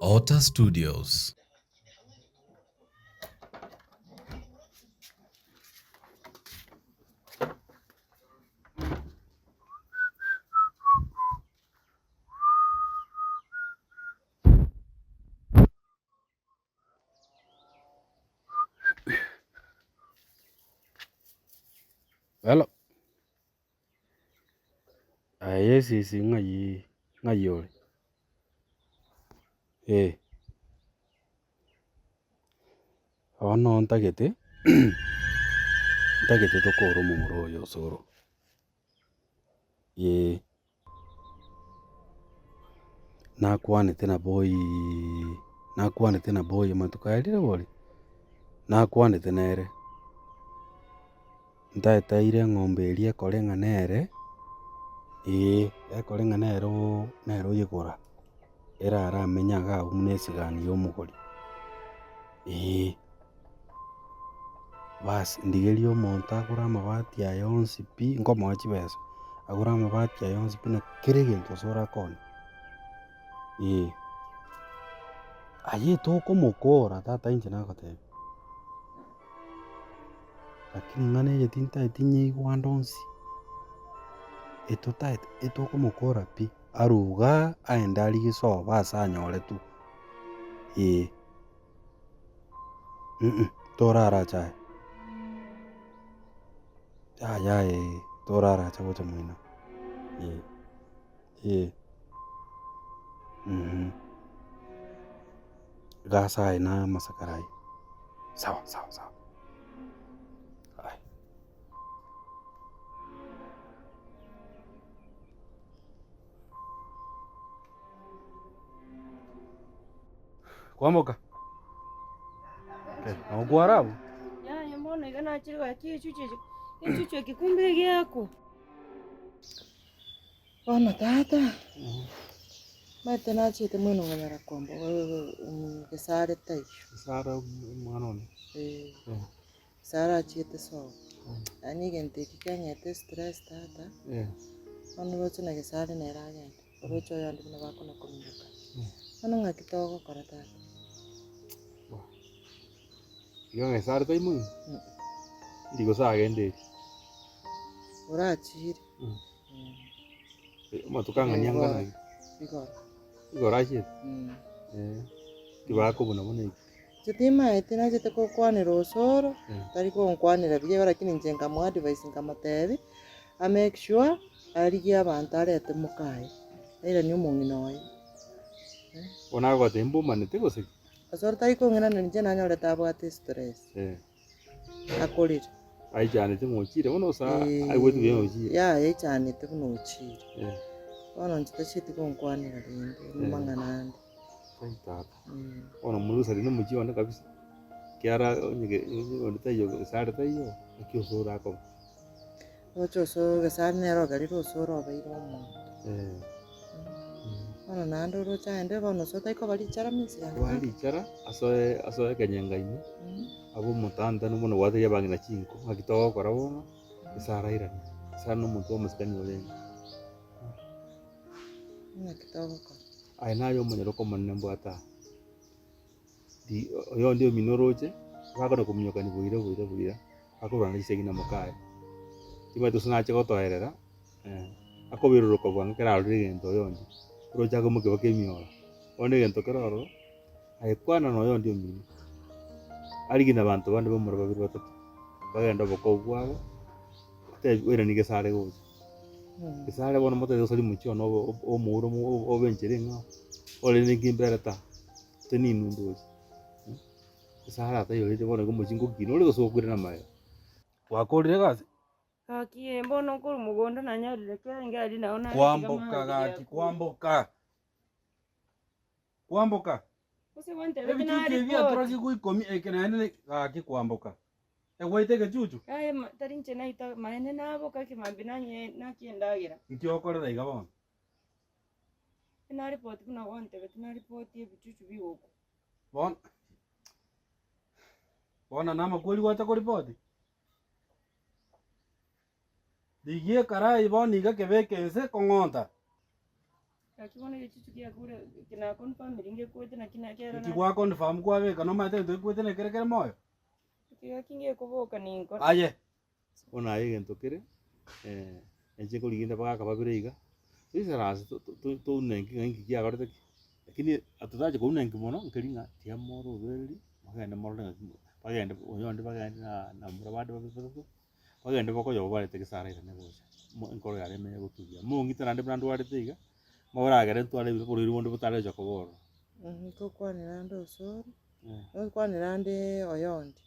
Ota Studios. Hello. Yes, is ngayi. Ono ntagete. Ntagete tokoro mumuro yo soro. Nakwanete na boy matukairire bori. Nakwanete nere. Ntaetaire ng'ombe iria ekorenga nere. Ekorenga nero yigora. Era amenyaga umunesigani y'omugori. Basi ndigeria omonto agura amabati aya yonsi pi ngomoa chibesa agura amabati aya yonsi pi na kere egento ase orakone aye tokomokora tata inche nagotebia lakini ng'ana eyete ntaeti nyeigwanda onsi etotaete etokomokora pi aruga aende arigie sobo ase anyore tu toraracha aye yaya toraracha gocha moino gasa aye na masakarai sawa. Aye. Kwamoka naugwarabu Ya mbona igana chirwa kichucho kikumbe gyako. Bona tata. Mate na chite mwana nganyara kwamba kesare tai. Sara mwanone Sara chite so. Ani gente kikanyete stress tata. Ono rocho na kesare na ragenda. Rocho yandi na bako na kominyuka. Ono ngakitogo kora tata. Iyo ngesare tai mu ndigo sagende Urachiri. matukang'ania ngana igora chie tibako buna buna Chitima etina chite kokwanira osoro tari konkwanira biya lakini nche nkamu advice nkamotebi a make sure arigie abantu arete mukaye ira ni omong'ina oye ona gote mbumanete gose osoro tari kong'enana nche nanyorete abwate stress akorire aichanete mochire bono sa aigwetu bya mochire yaichanete buna ochire bono nche tachiti konkwanira rende mang'anande tata ona murusari no muchi ona kabisa kiara onyege onita yo sare tayo akiosora ako ocho so gesari nero gariro osoro abaire omonto bono nande orochaende bono so taiko barichara minsi yange warichara asoe kenyengaini abo mutanda no bono gwate yabangina chinko akitogo kora bono isara irani sara no muntu omusikani olenga nakitogo kora ai nayo monyero komanne mbwata di oyo ndio minoroche bakona kumnyokani buira akorana isegi na mukaye tiba tusinache gotoerera akobiruruko bwange kera rugendo yondi rocha komuke bakemiora one gento keroro aikwana no yondi omino arigina bantu bande bomura babiri batatu bagenda bokobwago te wera ni gesare gocha gesare bono moto yosori mucho no omuro obenchere nga ole ni kimbere ta teni nundoji gesare ata yorite bono gomuchingo kino ole gosokure na mayo wakorire gasi kakie mbono nkuru mugonda nanyarire kera ngari naona kwamboka use wante ebikibia turaki guikomi ekenene gaki kwamboka egwaite gechuchu tarinche naita maene nabo kake mambinanye nakiendagira nkiokorera iga bono na report kuna wante betina report ebichuchu bioko bona nama kweli gwata ko report digie karai bono iga kebekense kong'onta Kakibona gichuchu kia kule kina confirm ringe kwete na kina kera na. Kigwa confirm kwa weka no mate to kwete ne kere moyo. Kigakinge kuboka ninko. Aye. Ona egento kere enche koriginda bagaka babireiga sisi rasi tu nengi ngi kia gorete lakini atutaje ko nengi mono nkeringa tia moro beri bagenda moro bagenda oyonde bagenda na murabade babireko bagenda bako yo barete kisara ire negocha nkoro yare me gutugia mungita nande brandu warete iga mawara ntware biro ribondo butare jo koboro Tukwanira ande osoro. Tukwanira ande oyondi.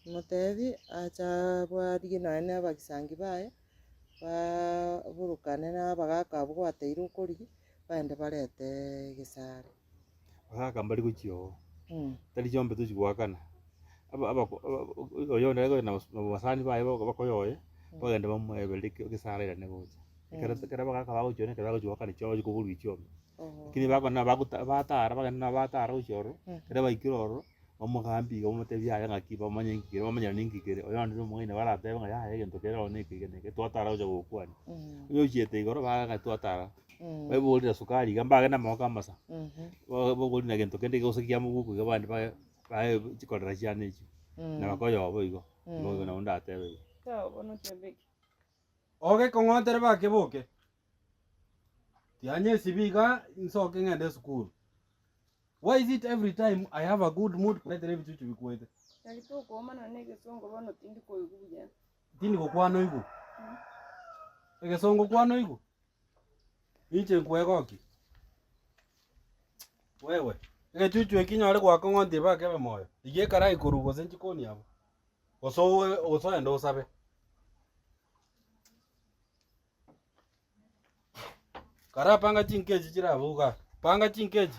Mutebi acha bwari naene abagisangi baye burukane na bagaka bwate ukori baende barete gisare bagaka mbari guchio tari jombe tuchigwakana aba oyo nego na basani baye bakoyoye bagenda bamwebere gisare ire negocha kera bagaka baguchio kera baguchwakana cyo gukuru ichio kini bakona batara bagenda batara uchioro kera baikiroro omugambi omutebi aya ngakiba manyengire bamanya ningikire oyo ndi mugine baratebe nga ya egento kera onikigene ke twatara uja gukwani uyo chiete igoro baga twatara bayibulira sukari gamba na moka masa bogori na gento kende gosekia muguku gabandi ba chikorera cyane iki na bakoyo boigo ngo na unda atebe Sawa bono tebeki. Oge kongotere bakibuke. Tianye sibiga insoke ngende school. Why is it every time I have a good mood kuleta lebi chuchu bikwete? Yakito kuoma na nege songo bono tindi ko yugubuja. Tindi ko kwano iku. Ege songo kwano iku. Inche nkwegoki. Wewe. Ege chuchu ekinyore kwa kongonte ba kebe moyo. Ige kara ikurugo senchi koni abo. Oso endo sabe. Kara panga chinkeji chira buga. Panga chinkeji.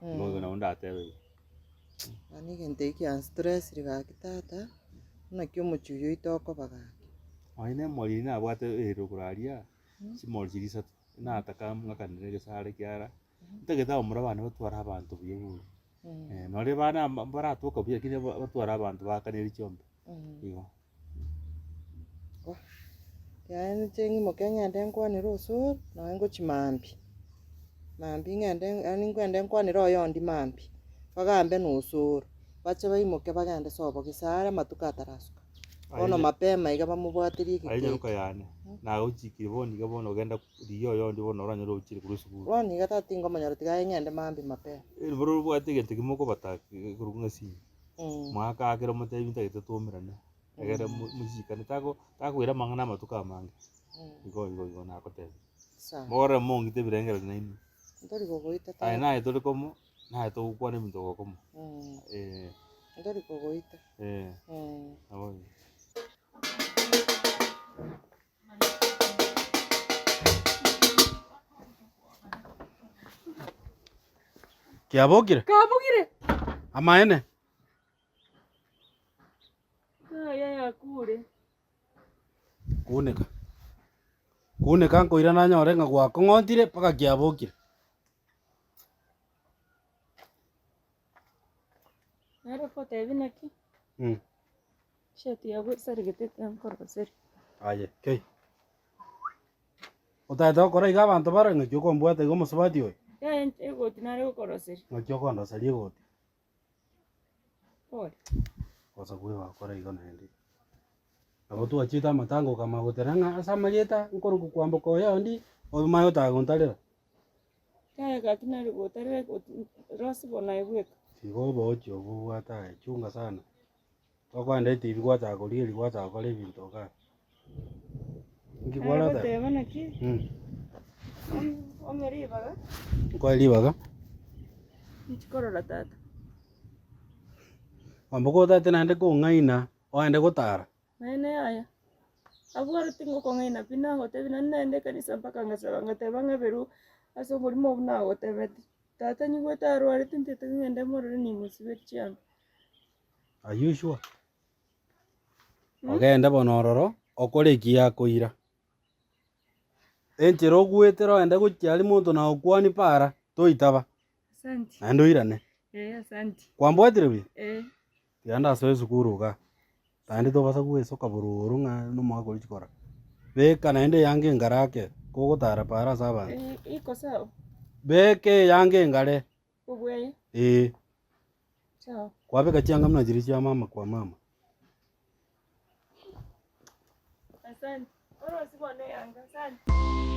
ngo na unda atebe Ani gente iki stress riga kitata na kyo muchuyo itoko bagaki. aine mori na bwate eruguraria simori jirisa na ataka ngakanire gisare kiara ntegeta omura bana batwara abantu biyeburu nore bana baratuka bya kine batwara abantu bakaniri cyombe igo Yani chengi mokenya ndenkwane roso na ngo chimambi. Mambi ngende ani ngwende nkwane ro yondi mambi. Bagambe no usoro. Bache baimoke bagende sobo gisare matuka tarasuka. Ono mapema iga bamubwatiri aije gike. ruka yane na uchikire boni gabono genda riyo yondi bono oranyoro uchire kuri sukuru Roni gata tingo manyoro tiga ngende mambi mapema. buru bwate gete kimoko bataki kurunga si mwaka akero mutebi ntagite tumirane egere mujikane takwira mangana matuka mange igo na kote Sawa. more mongite birengero naini Ndori gogoita ta. ai nae tuli komo nae to kwane minto komo Ndori gogoita. abo Kiabokire? Kabugire. Amaene? Ya kure. Kuneka. Kuneka nkoira na nyore nga gwa kongotire paka kiabokire. Nare fote binaki. Shati ya bwe sari getete ankoro sari. Aye, kei. Utaita kora iga abantu barenga cyoko mbwate go musubati oy. Ya ego tinare ukoro sari. Ngacyoko ndo sali goti. Pole. Kosa kuwe wakora iga naende. Abo tu achita matango kama goteranga asa malieta nkoro kukwamba ko yondi o mayo ta gontalera. Ya gatinare gotare rosi bona ibweka. Sigo bocho bwata chunga sana. Tokwanda TV gwata kulieli gwata kole bintu ka. Ngibwara ta. Teba naki. Omeribaga. Ko libaga. Nchikorora tata. Amboko tata nande ko ngaina, oende gotara. Maene aya. Abwara tingo kwa ngaina pinango tebi nande kanisa mpaka ngasaba ngateba ngaberu aso mulimo bunago tebeti. Tata nyigweta arware tintete ngende morore ni musibeti cyane. Are you sure? Ogenda bonororo okore kiya koira. Enchero gwetero ende gukyali muntu na okwani para toitaba. Asante. Ando irane. Asante. Kwambwatire bi? Tianda so esukuru ga. Tandi to basa gwesoka bururu nga no mwako chikora. Beka naende yange ngarake ko gotara para saba. Iko sawa. Beke yange ngare. Ubwe. Sawa. Kwa beka chianga mna jiri cha mama kwa mama. Asante. Oro sibone yanga. Asante.